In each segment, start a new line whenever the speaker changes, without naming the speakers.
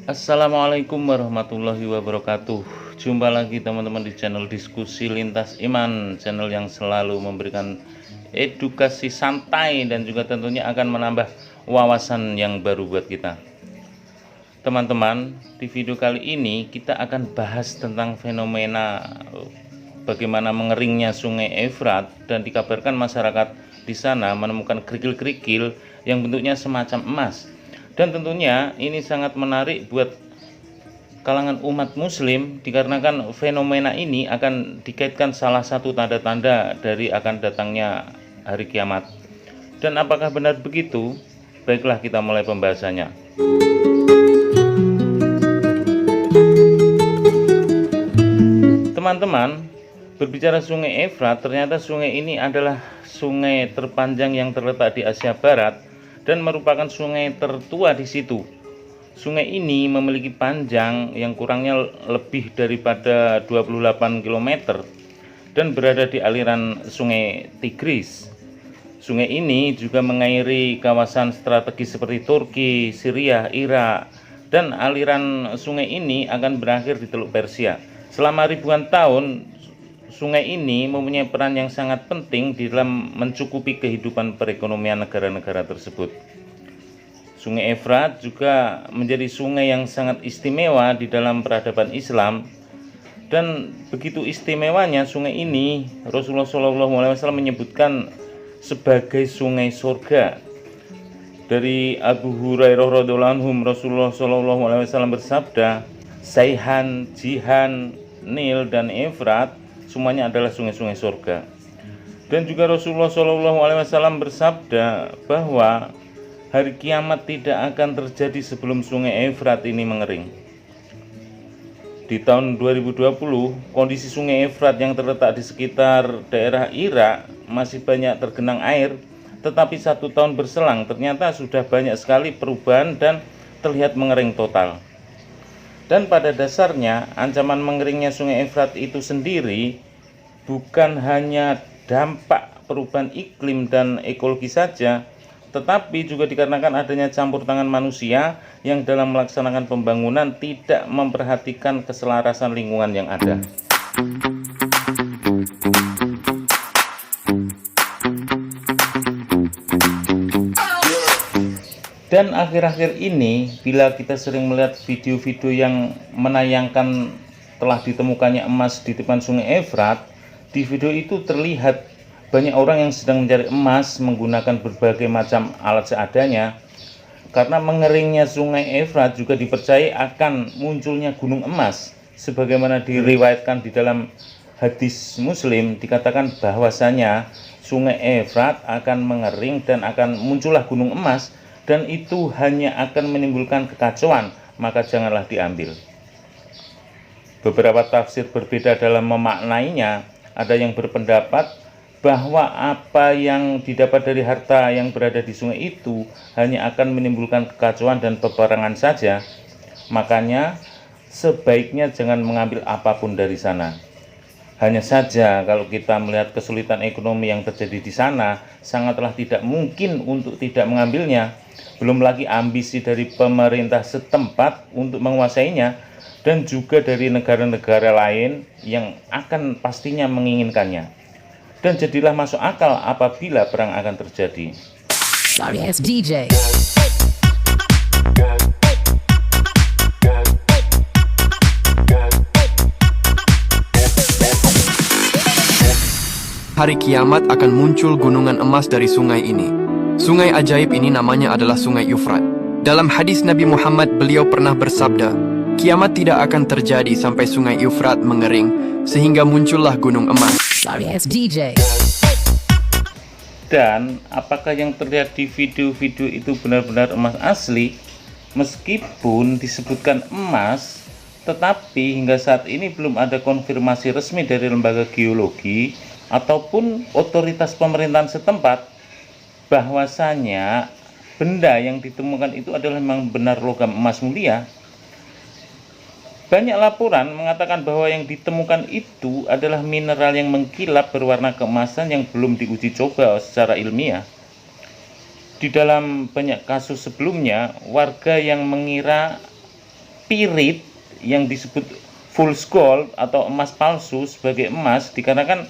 Assalamualaikum warahmatullahi wabarakatuh. Jumpa lagi teman-teman di channel Diskusi Lintas Iman, channel yang selalu memberikan edukasi santai dan juga tentunya akan menambah wawasan yang baru buat kita. Teman-teman, di video kali ini kita akan bahas tentang fenomena bagaimana mengeringnya Sungai Efrat, dan dikabarkan masyarakat di sana menemukan kerikil-kerikil yang bentuknya semacam emas. Dan tentunya ini sangat menarik buat kalangan umat muslim, dikarenakan fenomena ini akan dikaitkan salah satu tanda-tanda dari akan datangnya hari kiamat. Dan apakah benar begitu? Baiklah, kita mulai pembahasannya. Teman-teman, berbicara Sungai Efrat, ternyata sungai ini adalah sungai terpanjang yang terletak di Asia Barat dan merupakan sungai tertua di situ. Sungai ini memiliki panjang yang kurangnya lebih daripada 28 km dan berada di aliran Sungai Tigris. Sungai ini juga mengairi kawasan strategis seperti Turki, Syria, Irak, dan aliran sungai ini akan berakhir di Teluk Persia. Selama ribuan tahun, sungai ini mempunyai peran yang sangat penting di dalam mencukupi kehidupan perekonomian negara-negara tersebut. Sungai Efrat juga menjadi sungai yang sangat istimewa di dalam peradaban Islam, dan begitu istimewanya sungai ini Rasulullah SAW menyebutkan sebagai sungai surga. Dari Abu Hurairah radhiyallahu anhu, Rasulullah SAW bersabda, Saihan, Jihan, Nil, dan Efrat semuanya adalah sungai-sungai surga. Dan juga Rasulullah SAW bersabda bahwa hari kiamat tidak akan terjadi sebelum Sungai Efrat ini mengering. Di tahun 2020, kondisi Sungai Efrat yang terletak di sekitar daerah Irak masih banyak tergenang air, tetapi 1 tahun berselang ternyata sudah banyak sekali perubahan dan terlihat mengering total. Dan pada dasarnya, ancaman mengeringnya Sungai Efrat itu sendiri bukan hanya dampak perubahan iklim dan ekologi saja, tetapi juga dikarenakan adanya campur tangan manusia yang dalam melaksanakan pembangunan tidak memperhatikan keselarasan lingkungan yang ada. Dan akhir-akhir ini, bila kita sering melihat video-video yang menayangkan telah ditemukannya emas di tepi Sungai Efrat, di video itu terlihat banyak orang yang sedang mencari emas menggunakan berbagai macam alat seadanya. Karena mengeringnya Sungai Efrat juga dipercaya akan munculnya gunung emas. Sebagaimana diriwayatkan di dalam hadis Muslim, dikatakan bahwasanya Sungai Efrat akan mengering dan akan muncullah gunung emas, dan itu hanya akan menimbulkan kekacauan, maka janganlah diambil. Beberapa tafsir berbeda dalam memaknainya. Ada yang berpendapat bahwa apa yang didapat dari harta yang berada di sungai itu hanya akan menimbulkan kekacauan dan peperangan saja. Makanya sebaiknya jangan mengambil apapun dari sana. Hanya saja kalau kita melihat kesulitan ekonomi yang terjadi di sana, sangatlah tidak mungkin untuk tidak mengambilnya. Belum lagi ambisi dari pemerintah setempat untuk menguasainya, dan juga dari negara-negara lain yang akan pastinya menginginkannya. Dan jadilah masuk akal apabila perang akan terjadi.
Sorry, it's DJ.
Hari kiamat akan muncul gunungan emas dari sungai ini. Sungai ajaib ini namanya adalah Sungai Efrat. Dalam hadis Nabi Muhammad, beliau pernah bersabda, kiamat tidak akan terjadi sampai Sungai Efrat mengering, sehingga muncullah gunung emas.
Sorry, it's DJ.
Dan apakah yang terlihat di video-video itu benar-benar emas asli? Meskipun disebutkan emas, tetapi hingga saat ini belum ada konfirmasi resmi dari lembaga geologi ataupun otoritas pemerintahan setempat bahwasanya benda yang ditemukan itu adalah memang benar logam emas mulia. Banyak laporan mengatakan bahwa yang ditemukan itu adalah mineral yang mengkilap berwarna keemasan yang belum diuji coba secara ilmiah. Di dalam banyak kasus sebelumnya, warga yang mengira pirit yang disebut fool's gold atau emas palsu sebagai emas dikarenakan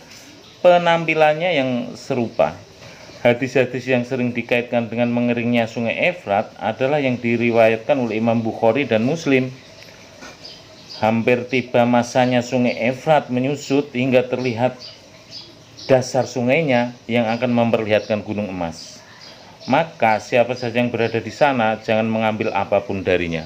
penampilannya yang serupa. Hadis-hadis yang sering dikaitkan dengan mengeringnya sungai Efrat adalah yang diriwayatkan oleh Imam Bukhari dan Muslim. Hampir tiba masanya sungai Efrat menyusut hingga terlihat dasar sungainya yang akan memperlihatkan gunung emas. Maka siapa saja yang berada di sana jangan mengambil apapun darinya.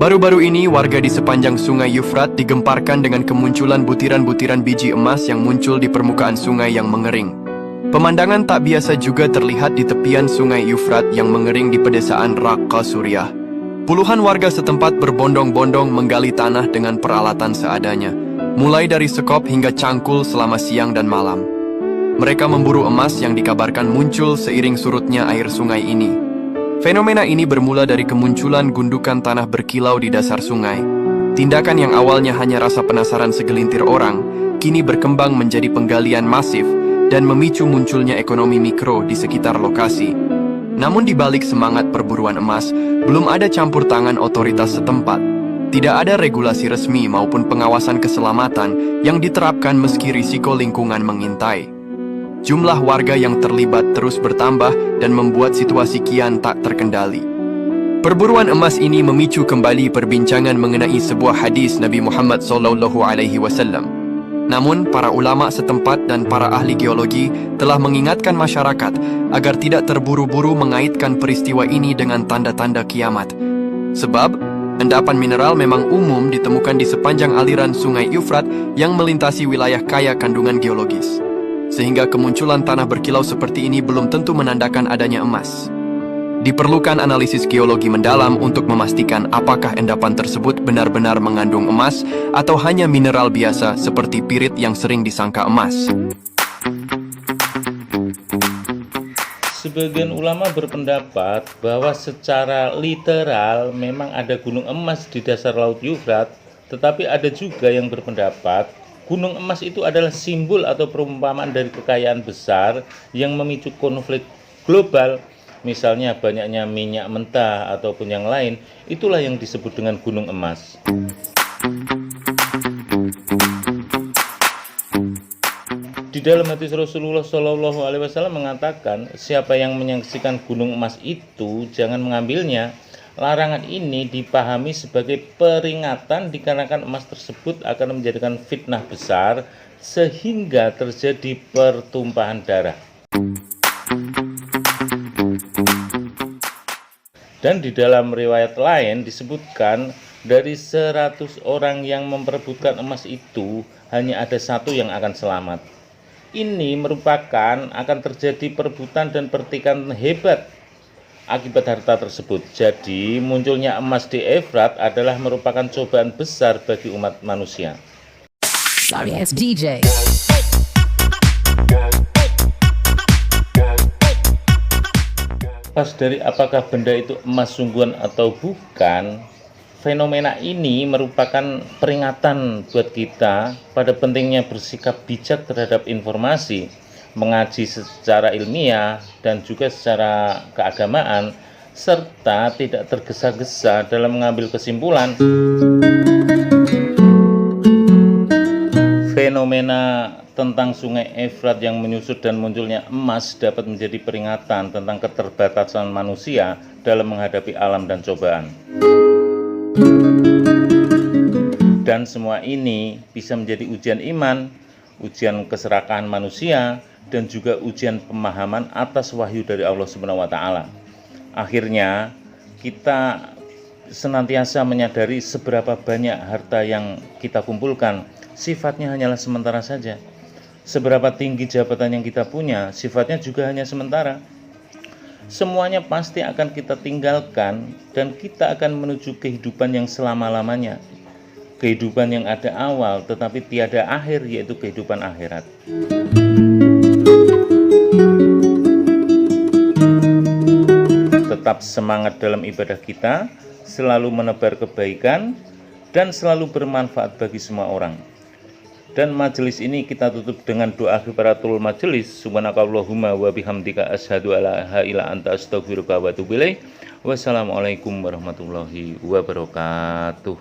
Baru-baru ini, warga di sepanjang sungai Yufrat digemparkan dengan kemunculan butiran-butiran biji emas yang muncul di permukaan sungai yang mengering. Pemandangan tak biasa juga terlihat di tepian sungai Yufrat yang mengering di pedesaan Raqqa, Suriah. Puluhan warga setempat berbondong-bondong menggali tanah dengan peralatan seadanya, mulai dari sekop hingga cangkul selama siang dan malam. Mereka memburu emas yang dikabarkan muncul seiring surutnya air sungai ini. Fenomena ini bermula dari kemunculan gundukan tanah berkilau di dasar sungai. Tindakan yang awalnya hanya rasa penasaran segelintir orang, kini berkembang menjadi penggalian masif dan memicu munculnya ekonomi mikro di sekitar lokasi. Namun di balik semangat perburuan emas, belum ada campur tangan otoritas setempat. Tidak ada regulasi resmi maupun pengawasan keselamatan yang diterapkan meski risiko lingkungan mengintai. Jumlah warga yang terlibat terus bertambah dan membuat situasi kian tak terkendali. Perburuan emas ini memicu kembali perbincangan mengenai sebuah hadis Nabi Muhammad SAW. Namun, para ulama setempat dan para ahli geologi telah mengingatkan masyarakat agar tidak terburu-buru mengaitkan peristiwa ini dengan tanda-tanda kiamat. Sebab, endapan mineral memang umum ditemukan di sepanjang aliran sungai Yufrat yang melintasi wilayah kaya kandungan geologis. Sehingga kemunculan tanah berkilau seperti ini belum tentu menandakan adanya emas. Diperlukan analisis geologi mendalam untuk memastikan apakah endapan tersebut benar-benar mengandung emas atau hanya mineral biasa seperti pirit yang sering disangka emas.
Sebagian ulama berpendapat bahwa secara literal memang ada gunung emas di dasar Laut Yufrat, tetapi ada juga yang berpendapat gunung emas itu adalah simbol atau perumpamaan dari kekayaan besar yang memicu konflik global, misalnya banyaknya minyak mentah ataupun yang lain. Itulah yang disebut dengan gunung emas. Di dalam hadis Rasulullah SAW mengatakan, siapa yang menyaksikan gunung emas itu jangan mengambilnya. Larangan ini dipahami sebagai peringatan dikarenakan emas tersebut akan menjadikan fitnah besar sehingga terjadi pertumpahan darah. Dan di dalam riwayat lain disebutkan dari 100 orang yang memperebutkan emas itu hanya ada 1 yang akan selamat. Ini merupakan akan terjadi perebutan dan pertikaian hebat akibat harta tersebut. Jadi munculnya emas di Efrat adalah merupakan cobaan besar bagi umat manusia.
Sorry ass DJ.
Pas dari apakah benda itu emas sungguhan atau bukan, fenomena ini merupakan peringatan buat kita pada pentingnya bersikap bijak terhadap informasi, mengaji secara ilmiah dan juga secara keagamaan, serta tidak tergesa-gesa dalam mengambil kesimpulan. Fenomena tentang sungai Efrat yang menyusut dan munculnya emas dapat menjadi peringatan tentang keterbatasan manusia dalam menghadapi alam dan cobaan. Dan semua ini bisa menjadi ujian iman, ujian keserakahan manusia, dan juga ujian pemahaman atas wahyu dari Allah Subhanahu wa taala. Akhirnya kita senantiasa menyadari seberapa banyak harta yang kita kumpulkan sifatnya hanyalah sementara saja. Seberapa tinggi jabatan yang kita punya sifatnya juga hanya sementara. Semuanya pasti akan kita tinggalkan dan kita akan menuju kehidupan yang selama-lamanya. Kehidupan yang ada awal tetapi tiada akhir, yaitu kehidupan akhirat. Tetap semangat dalam ibadah kita, selalu menebar kebaikan, dan selalu bermanfaat bagi semua orang. Dan majelis ini kita tutup dengan doa kifaratul majelis. Subhanakallahumma wa bihamdika asyhadu alla ilaha illa anta astaghfiruka wa atubu ilaik. Wassalamualaikum warahmatullahi wabarakatuh.